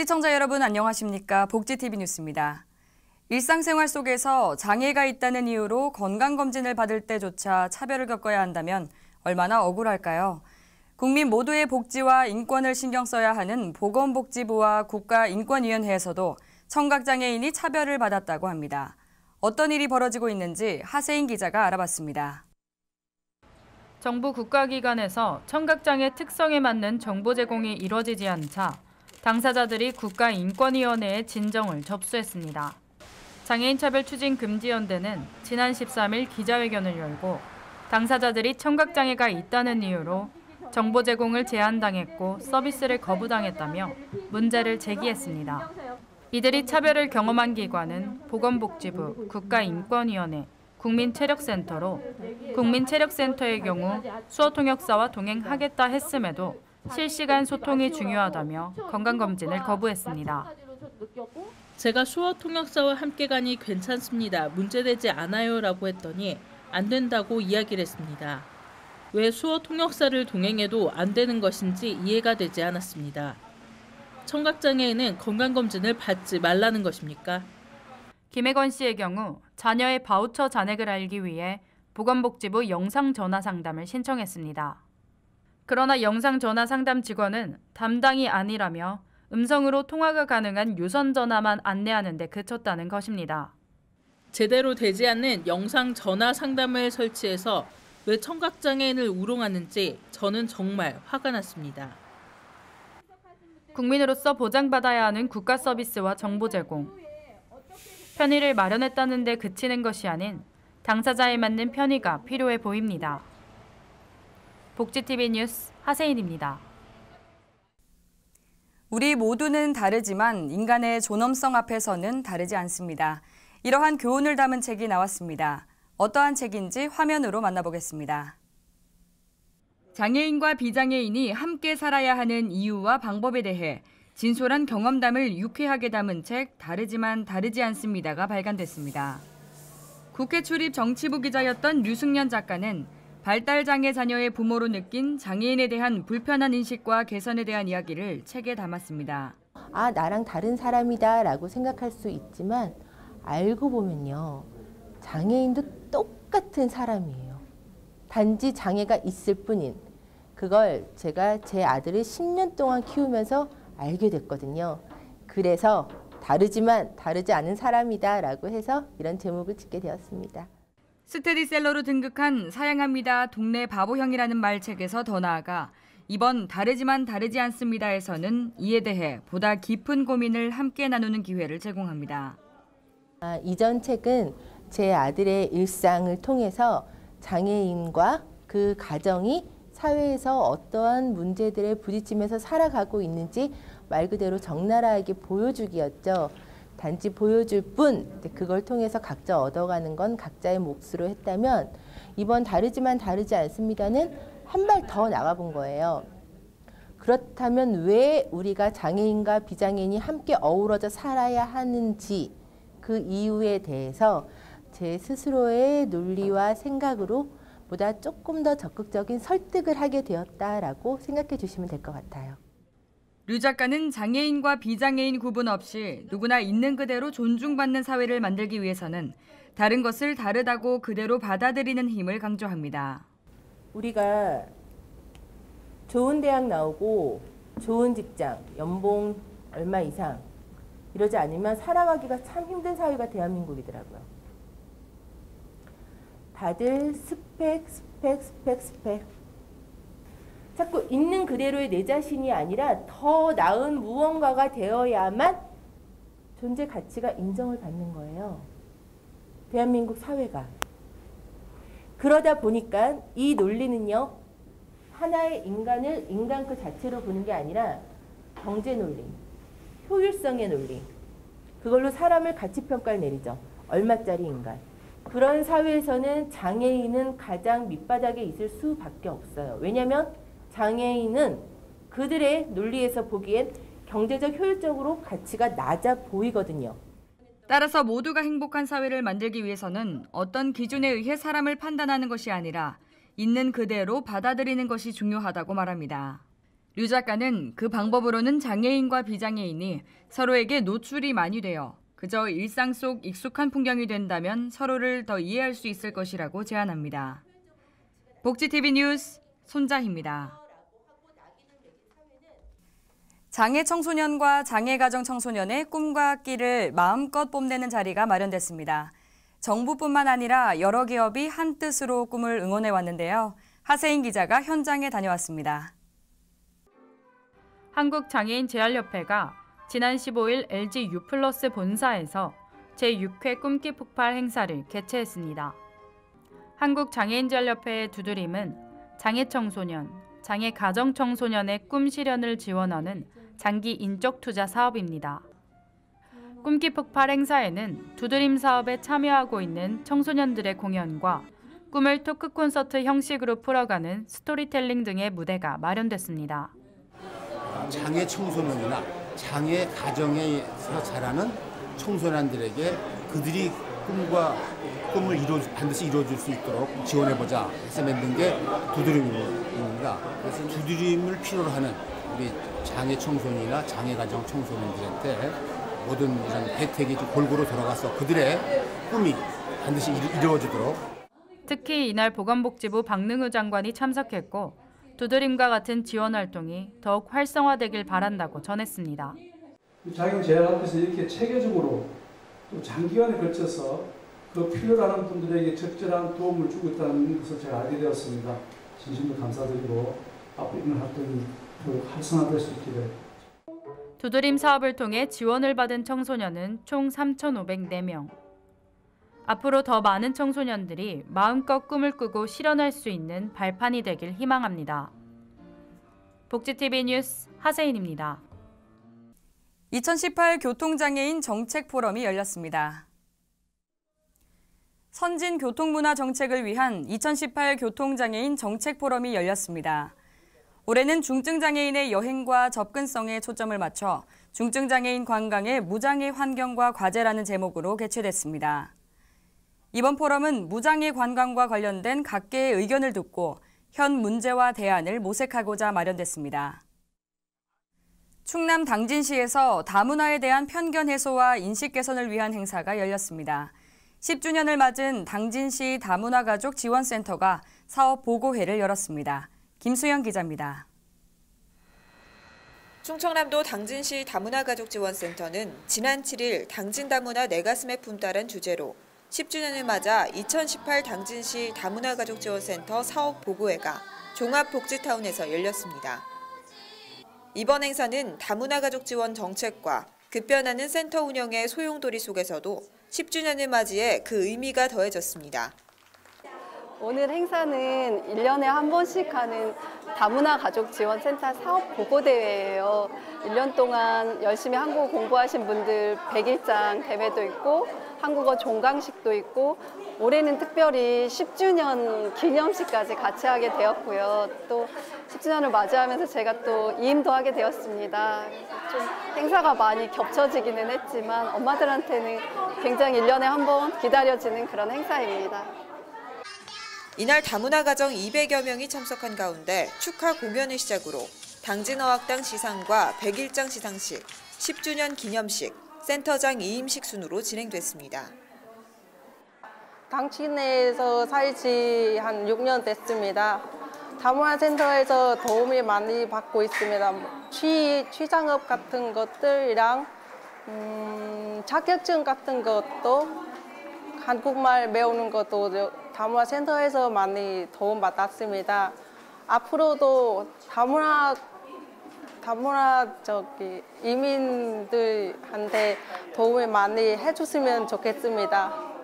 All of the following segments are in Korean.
시청자 여러분 안녕하십니까? 복지TV 뉴스입니다. 일상생활 속에서 장애가 있다는 이유로 건강검진을 받을 때조차 차별을 겪어야 한다면 얼마나 억울할까요? 국민 모두의 복지와 인권을 신경 써야 하는 보건복지부와 국가인권위원회에서도 청각장애인이 차별을 받았다고 합니다. 어떤 일이 벌어지고 있는지 하세인 기자가 알아봤습니다. 정부 국가기관에서 청각장애 특성에 맞는 정보 제공이 이뤄지지 않자 당사자들이 국가인권위원회에 진정을 접수했습니다. 장애인차별추진금지연대는 지난 13일 기자회견을 열고 당사자들이 청각장애가 있다는 이유로 정보 제공을 제한당했고 서비스를 거부당했다며 문제를 제기했습니다. 이들이 차별을 경험한 기관은 보건복지부, 국가인권위원회, 국민체력센터로 국민체력센터의 경우 수어통역사와 동행하겠다 했음에도 실시간 소통이 중요하다며 건강검진을 거부했습니다. 제가 수어통역사와 함께 가니 괜찮습니다. 문제되지 않아요 라고 했더니 안 된다고 이야기를 했습니다. 왜 수어통역사를 동행해도 안 되는 것인지 이해가 되지 않았습니다. 청각장애인은 건강검진을 받지 말라는 것입니까? 김혜건 씨의 경우 자녀의 바우처 잔액을 알기 위해 보건복지부 영상전화상담을 신청했습니다. 그러나 영상전화상담 직원은 담당이 아니라며 음성으로 통화가 가능한 유선전화만 안내하는 데 그쳤다는 것입니다. 제대로 되지 않는 영상전화상담을 설치해서 왜 청각장애인을 우롱하는지 저는 정말 화가 났습니다. 국민으로서 보장받아야 하는 국가 서비스와 정보 제공. 편의를 마련했다는 데 그치는 것이 아닌 당사자에 맞는 편의가 필요해 보입니다. 복지TV 뉴스 하세인입니다. 우리 모두는 다르지만 인간의 존엄성 앞에서는 다르지 않습니다. 이러한 교훈을 담은 책이 나왔습니다. 어떠한 책인지 화면으로 만나보겠습니다. 장애인과 비장애인이 함께 살아야 하는 이유와 방법에 대해 진솔한 경험담을 유쾌하게 담은 책 다르지만 다르지 않습니다가 발간됐습니다. 국회 출입 정치부 기자였던 류승년 작가는 발달장애 자녀의 부모로 느낀 장애인에 대한 불편한 인식과 개선에 대한 이야기를 책에 담았습니다. 아, 나랑 다른 사람이다 라고 생각할 수 있지만 알고 보면요. 장애인도 똑같은 사람이에요. 단지 장애가 있을 뿐인 그걸 제가 제 아들을 10년 동안 키우면서 알게 됐거든요. 그래서 다르지만 다르지 않은 사람이다 라고 해서 이런 제목을 짓게 되었습니다. 스테디셀러로 등극한 사양합니다. 동네 바보형이라는 말책에서 더 나아가 이번 다르지만 다르지 않습니다에서는 이에 대해 보다 깊은 고민을 함께 나누는 기회를 제공합니다. 이전 책은 제 아들의 일상을 통해서 장애인과 그 가정이 사회에서 어떠한 문제들에 부딪히면서 살아가고 있는지 말 그대로 적나라하게 보여주기였죠. 단지 보여줄 뿐 그걸 통해서 각자 얻어가는 건 각자의 몫으로 했다면 이번 다르지만 다르지 않습니다는 한 발 더 나가본 거예요. 그렇다면 왜 우리가 장애인과 비장애인이 함께 어우러져 살아야 하는지 그 이유에 대해서 제 스스로의 논리와 생각으로 보다 조금 더 적극적인 설득을 하게 되었다라고 생각해 주시면 될 것 같아요. 류 작가는 장애인과 비장애인 구분 없이 누구나 있는 그대로 존중받는 사회를 만들기 위해서는 다른 것을 다르다고 그대로 받아들이는 힘을 강조합니다. 우리가 좋은 대학 나오고 좋은 직장, 연봉 얼마 이상 이러지 않으면 살아가기가 참 힘든 사회가 대한민국이더라고요. 다들 스펙. 자꾸 있는 그대로의 내 자신이 아니라 더 나은 무언가가 되어야만 존재 가치가 인정을 받는 거예요. 대한민국 사회가. 그러다 보니까 이 논리는요. 하나의 인간을 인간 그 자체로 보는 게 아니라 경제 논리, 효율성의 논리. 그걸로 사람을 가치평가를 내리죠. 얼마짜리 인간. 그런 사회에서는 장애인은 가장 밑바닥에 있을 수밖에 없어요. 왜냐하면 장애인은 그들의 논리에서 보기엔 경제적 효율적으로 가치가 낮아 보이거든요. 따라서 모두가 행복한 사회를 만들기 위해서는 어떤 기준에 의해 사람을 판단하는 것이 아니라 있는 그대로 받아들이는 것이 중요하다고 말합니다. 류 작가는 그 방법으로는 장애인과 비장애인이 서로에게 노출이 많이 되어 그저 일상 속 익숙한 풍경이 된다면 서로를 더 이해할 수 있을 것이라고 제안합니다. 복지TV 뉴스 손자희입니다. 장애 청소년과 장애 가정 청소년의 꿈과 끼를 마음껏 뽐내는 자리가 마련됐습니다. 정부뿐만 아니라 여러 기업이 한뜻으로 꿈을 응원해 왔는데요. 하세인 기자가 현장에 다녀왔습니다. 한국장애인재활협회가 지난 15일 LG U+ 본사에서 제6회 꿈기 폭발 행사를 개최했습니다. 한국장애인재활협회의 두드림은 장애 청소년, 장애 가정 청소년의 꿈 실현을 지원하는 장기 인적 투자 사업입니다. 꿈기 폭발 행사에는 두드림 사업에 참여하고 있는 청소년들의 공연과 꿈을 토크 콘서트 형식으로 풀어가는 스토리텔링 등의 무대가 마련됐습니다. 장애 청소년이나 장애 가정에서 자라는 청소년들에게 그들이 꿈을 반드시 이루어줄 수 있도록 지원해보자 해서 만든 게 두드림입니다. 그래서 두드림을 필요로 하는 우리 장애 청소년이나 장애 가정 청소년들한테 모든 이런 혜택이 골고루 돌아가서 그들의 꿈이 반드시 이루어지도록. 특히 이날 보건복지부 박능우 장관이 참석했고 두드림과 같은 지원 활동이 더욱 활성화되길 바란다고 전했습니다. 장애인 재활합에서 이렇게 체계적으로 또 장기간에 걸쳐서 그 필요로 하는 분들에게 적절한 도움을 주고 있다는 것을 제가 알게 되었습니다. 진심으로 감사드리고 앞으로 이런 활동이 더욱 활성화될 수 있기를. 두드림 사업을 통해 지원을 받은 청소년은 총 3,504명. 앞으로 더 많은 청소년들이 마음껏 꿈을 꾸고 실현할 수 있는 발판이 되길 희망합니다. 복지TV 뉴스 하세인입니다. 2018 교통장애인 정책 포럼이 열렸습니다. 선진 교통문화 정책을 위한 2018 교통장애인 정책 포럼이 열렸습니다. 올해는 중증장애인의 여행과 접근성에 초점을 맞춰 중증장애인 관광의 무장애 환경과 과제라는 제목으로 개최됐습니다. 이번 포럼은 무장애 관광과 관련된 각계의 의견을 듣고 현 문제와 대안을 모색하고자 마련됐습니다. 충남 당진시에서 다문화에 대한 편견 해소와 인식 개선을 위한 행사가 열렸습니다. 10주년을 맞은 당진시 다문화가족 지원센터가 사업 보고회를 열었습니다. 김수영 기자입니다. 충청남도 당진시 다문화가족지원센터는 지난 7일 당진 다문화 내 가슴에 품다란 주제로 10주년을 맞아 2018 당진시 다문화가족지원센터 사업 보고회가 종합복지타운에서 열렸습니다. 이번 행사는 다문화가족 지원 정책과 급변하는 센터 운영의 소용돌이 속에서도 10주년을 맞이해 그 의미가 더해졌습니다. 오늘 행사는 1년에 한 번씩 하는 다문화가족지원센터 사업 보고대회예요. 1년 동안 열심히 한국어 공부하신 분들 100일장 대회도 있고 한국어 종강식도 있고 올해는 특별히 10주년 기념식까지 같이 하게 되었고요. 또 10주년을 맞이하면서 제가 또 이임도 하게 되었습니다. 좀 행사가 많이 겹쳐지기는 했지만 엄마들한테는 굉장히 1년에 한 번 기다려지는 그런 행사입니다. 이날 다문화 가정 200여 명이 참석한 가운데 축하 공연을 시작으로 당진어학당 시상과 100일장 시상식, 10주년 기념식, 센터장 이임식 순으로 진행됐습니다. 당진에서 살지 한 6년 됐습니다. 다문화센터에서 도움이 많이 받고 있습니다. 취장업 같은 것들이랑 자격증 같은 것도 한국말 배우는 것도 다문화센터에서 많이 도움받았습니다. 앞으로도 다문화 이민들한테 도움을 많이 해줬으면 좋겠습니다.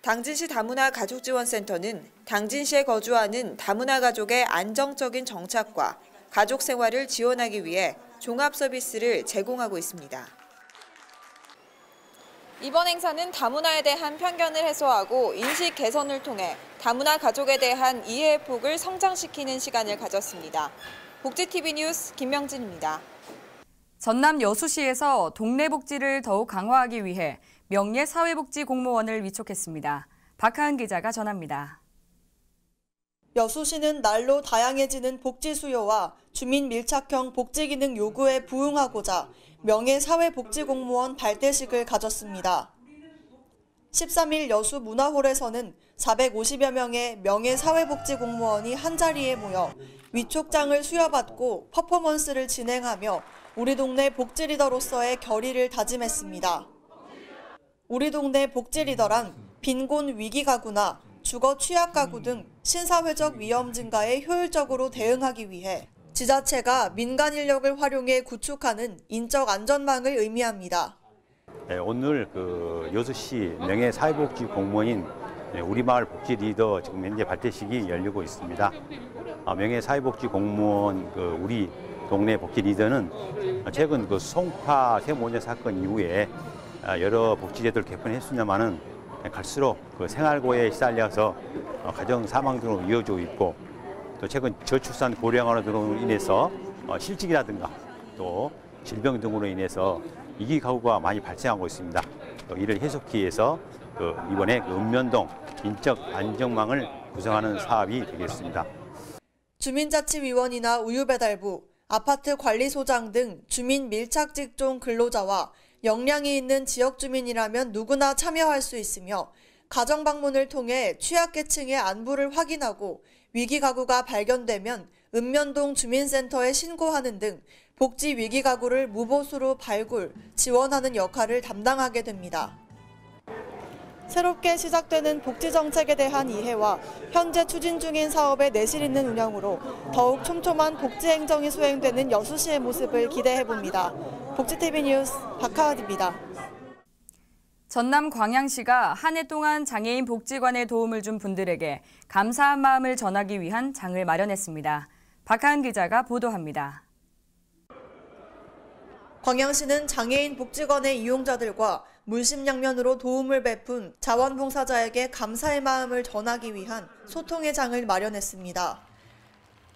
당진시 다문화가족지원센터는 당진시에 거주하는 다문화 가족의 안정적인 정착과 가족 생활을 지원하기 위해 종합 서비스를 제공하고 있습니다. 이번 행사는 다문화에 대한 편견을 해소하고 인식 개선을 통해 다문화 가족에 대한 이해의 폭을 성장시키는 시간을 가졌습니다. 복지TV 뉴스 김명진입니다. 전남 여수시에서 동네 복지를 더욱 강화하기 위해 명예 사회복지 공무원을 위촉했습니다. 박하은 기자가 전합니다. 여수시는 날로 다양해지는 복지 수요와 주민 밀착형 복지 기능 요구에 부응하고자 명예사회복지공무원 발대식을 가졌습니다. 13일 여수 문화홀에서는 450여 명의 명예사회복지공무원이 한자리에 모여 위촉장을 수여받고 퍼포먼스를 진행하며 우리 동네 복지 리더로서의 결의를 다짐했습니다. 우리 동네 복지 리더란 빈곤 위기 가구나 주거 취약 가구 등 신사회적 위험 증가에 효율적으로 대응하기 위해 지자체가 민간 인력을 활용해 구축하는 인적 안전망을 의미합니다. 네, 오늘 여수시 명예사회복지 공무원인 우리마을 복지 리더 지금 현재 발대식이 열리고 있습니다. 명예사회복지 공무원 우리 동네 복지 리더는 최근 송파 세모녀 사건 이후에 여러 복지제도를 개편했습니다만은 갈수록 생활고에 시달려서 가정 사망 등으로 이어지고 있고, 또 최근 저출산 고령화로 인해서 실직이라든가 또 질병 등으로 인해서 위기 가구가 많이 발생하고 있습니다. 이를 해소하기 위해서 이번에 읍면동 인적 안정망을 구성하는 사업이 되겠습니다. 주민자치위원이나 우유배달부, 아파트 관리소장 등 주민 밀착 직종 근로자와 역량이 있는 지역 주민이라면 누구나 참여할 수 있으며 가정 방문을 통해 취약계층의 안부를 확인하고 위기 가구가 발견되면 읍면동 주민센터에 신고하는 등 복지 위기 가구를 무보수로 발굴, 지원하는 역할을 담당하게 됩니다. 새롭게 시작되는 복지 정책에 대한 이해와 현재 추진 중인 사업의 내실 있는 운영으로 더욱 촘촘한 복지 행정이 수행되는 여수시의 모습을 기대해봅니다. 복지TV 뉴스 박하은입니다. 전남 광양시가 한 해 동안 장애인 복지관에 도움을 준 분들에게 감사한 마음을 전하기 위한 장을 마련했습니다. 박하은 기자가 보도합니다. 광양시는 장애인 복지관의 이용자들과 물심양면으로 도움을 베푼 자원봉사자에게 감사의 마음을 전하기 위한 소통의 장을 마련했습니다.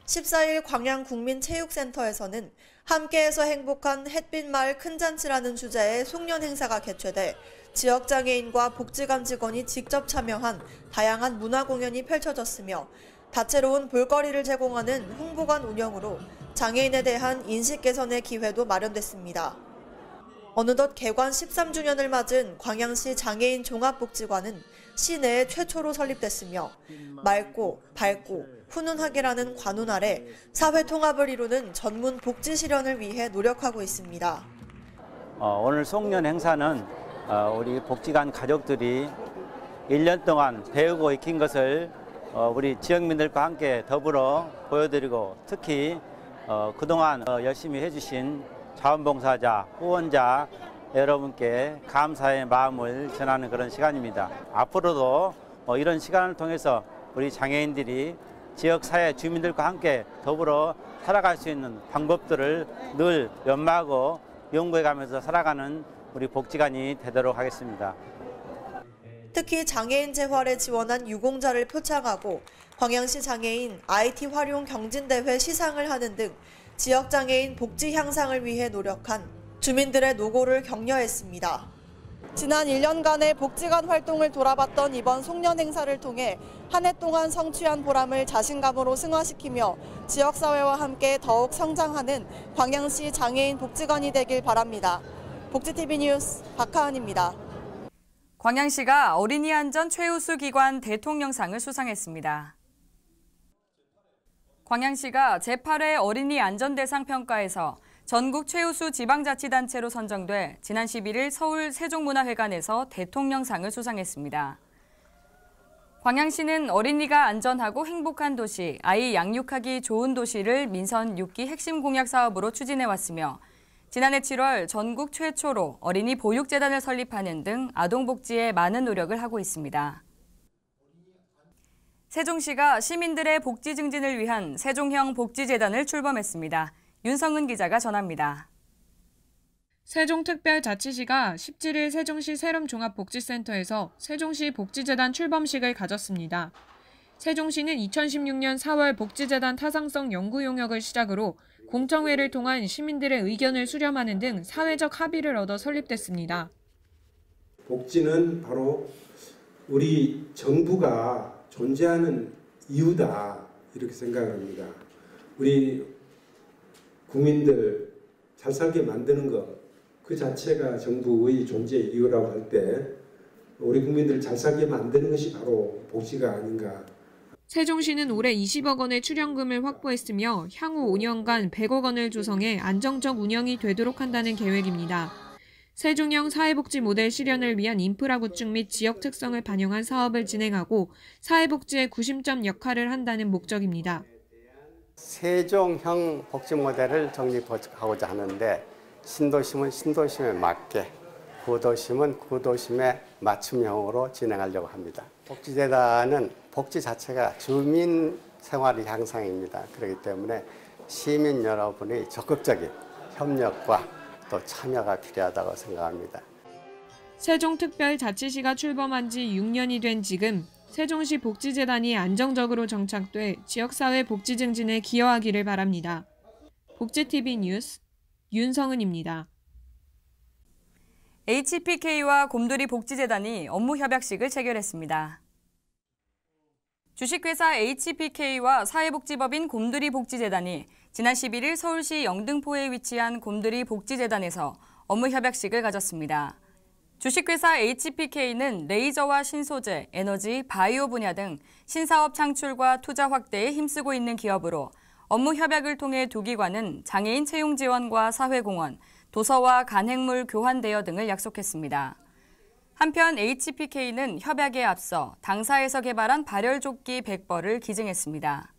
14일 광양국민체육센터에서는 함께해서 행복한 햇빛마을 큰잔치라는 주제의 송년 행사가 개최돼 지역장애인과 복지관 직원이 직접 참여한 다양한 문화공연이 펼쳐졌으며 다채로운 볼거리를 제공하는 홍보관 운영으로 장애인에 대한 인식 개선의 기회도 마련됐습니다. 어느덧 개관 13주년을 맞은 광양시 장애인 종합복지관은 시내에 최초로 설립됐으며 맑고 밝고 훈훈하게라는 관훈 아래 사회 통합을 이루는 전문 복지 실현을 위해 노력하고 있습니다. 오늘 송년 행사는 우리 복지관 가족들이 1년 동안 배우고 익힌 것을 우리 지역민들과 함께 더불어 보여드리고, 특히 그동안 열심히 해주신 자원봉사자, 후원자 여러분께 감사의 마음을 전하는 그런 시간입니다. 앞으로도 이런 시간을 통해서 우리 장애인들이 지역사회 주민들과 함께 더불어 살아갈 수 있는 방법들을 늘 연마하고 연구해가면서 살아가는 우리 복지관이 되도록 하겠습니다. 특히 장애인 재활에 지원한 유공자를 표창하고 광양시 장애인 IT 활용 경진대회 시상을 하는 등 지역장애인 복지 향상을 위해 노력한 주민들의 노고를 격려했습니다. 지난 1년간의 복지관 활동을 돌아봤던 이번 송년 행사를 통해 한 해 동안 성취한 보람을 자신감으로 승화시키며 지역사회와 함께 더욱 성장하는 광양시 장애인 복지관이 되길 바랍니다. 복지TV 뉴스 박하은입니다. 광양시가 어린이 안전 최우수 기관 대통령상을 수상했습니다. 광양시가 제8회 어린이 안전대상 평가에서 전국 최우수 지방자치단체로 선정돼 지난 11일 서울 세종문화회관에서 대통령상을 수상했습니다. 광양시는 어린이가 안전하고 행복한 도시, 아이 양육하기 좋은 도시를 민선 6기 핵심 공약 사업으로 추진해왔으며 지난해 7월 전국 최초로 어린이 보육재단을 설립하는 등 아동복지에 많은 노력을 하고 있습니다. 세종시가 시민들의 복지 증진을 위한 세종형 복지재단을 출범했습니다. 윤성은 기자가 전합니다. 세종특별자치시가 17일 세종시 세름종합복지센터에서 세종시 복지재단 출범식을 가졌습니다. 세종시는 2016년 4월 복지재단 타당성 연구 용역을 시작으로 공청회를 통한 시민들의 의견을 수렴하는 등 사회적 합의를 얻어 설립됐습니다. 복지는 바로 우리 정부가 존재하는 이유다. 이렇게 생각을 합니다. 우리 국민들 잘 살게 만드는 것, 그 자체가 정부의 존재 이유라고 할 때 우리 국민들 잘 살게 만드는 것이 바로 복지가 아닌가. 세종시는 올해 20억 원의 출연금을 확보했으며 향후 5년간 100억 원을 조성해 안정적 운영이 되도록 한다는 계획입니다. 세종형 사회복지 모델 실현을 위한 인프라 구축 및 지역 특성을 반영한 사업을 진행하고 사회복지의 구심점 역할을 한다는 목적입니다. 세종형 복지 모델을 정립하고자 하는데 신도심은 신도심에 맞게, 구도심은 구도심에 맞춤형으로 진행하려고 합니다. 복지재단은 복지 자체가 주민 생활의 향상입니다. 그렇기 때문에 시민 여러분의 적극적인 협력과 또 참여가 필요하다고 생각합니다. 세종특별자치시가 출범한 지 6년이 된 지금 세종시 복지재단이 안정적으로 정착돼 지역사회 복지 증진에 기여하기를 바랍니다. 복지TV 뉴스 윤성은입니다. HPK와 곰돌이 복지재단이 업무 협약식을 체결했습니다. 주식회사 HPK와 사회복지법인 곰돌이 복지재단이 지난 11일 서울시 영등포에 위치한 곰돌이 복지재단에서 업무 협약식을 가졌습니다. 주식회사 HPK는 레이저와 신소재, 에너지, 바이오 분야 등 신사업 창출과 투자 확대에 힘쓰고 있는 기업으로 업무 협약을 통해 두 기관은 장애인 채용 지원과 사회공헌, 도서와 간행물 교환 대여 등을 약속했습니다. 한편 HPK는 협약에 앞서 당사에서 개발한 발열조끼 100벌을 기증했습니다.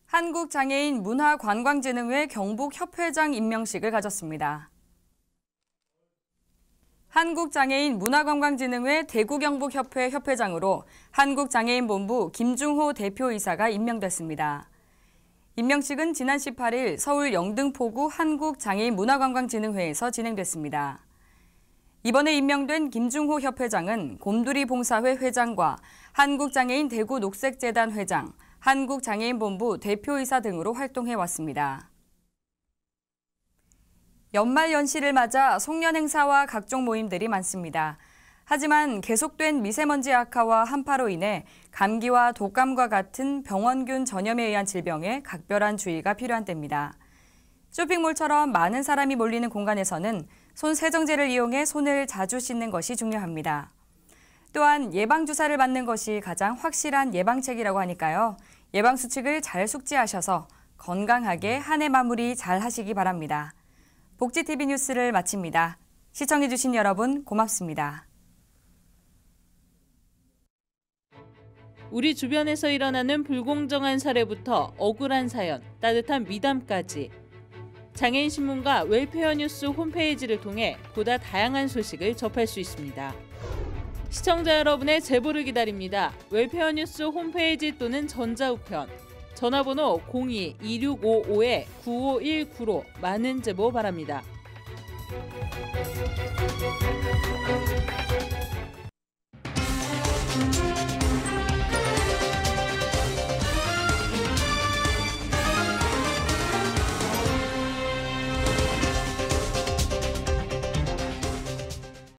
한국장애인 문화관광진흥회 경북협회장 임명식을 가졌습니다. 한국장애인 문화관광진흥회 대구경북협회 협회장으로 한국장애인본부 김중호 대표이사가 임명됐습니다. 임명식은 지난 18일 서울 영등포구 한국장애인 문화관광진흥회에서 진행됐습니다. 이번에 임명된 김중호 협회장은 곰돌이 봉사회 회장과 한국장애인 대구 녹색재단 회장, 한국장애인본부 대표이사 등으로 활동해왔습니다. 연말 연시를 맞아 송년 행사와 각종 모임들이 많습니다. 하지만 계속된 미세먼지 악화와 한파로 인해 감기와 독감과 같은 병원균 전염에 의한 질병에 각별한 주의가 필요한 때입니다. 쇼핑몰처럼 많은 사람이 몰리는 공간에서는 손 세정제를 이용해 손을 자주 씻는 것이 중요합니다. 또한 예방주사를 맞는 것이 가장 확실한 예방책이라고 하니까요. 예방수칙을 잘 숙지하셔서 건강하게 한 해 마무리 잘 하시기 바랍니다. 복지TV 뉴스를 마칩니다. 시청해주신 여러분 고맙습니다. 우리 주변에서 일어나는 불공정한 사례부터 억울한 사연, 따뜻한 미담까지 장애인 신문과 웰페어 뉴스 홈페이지를 통해 보다 다양한 소식을 접할 수 있습니다. 시청자 여러분의 제보를 기다립니다. 웰페어 뉴스 홈페이지 또는 전자우편, 전화번호 02-2655-9519로 많은 제보 바랍니다.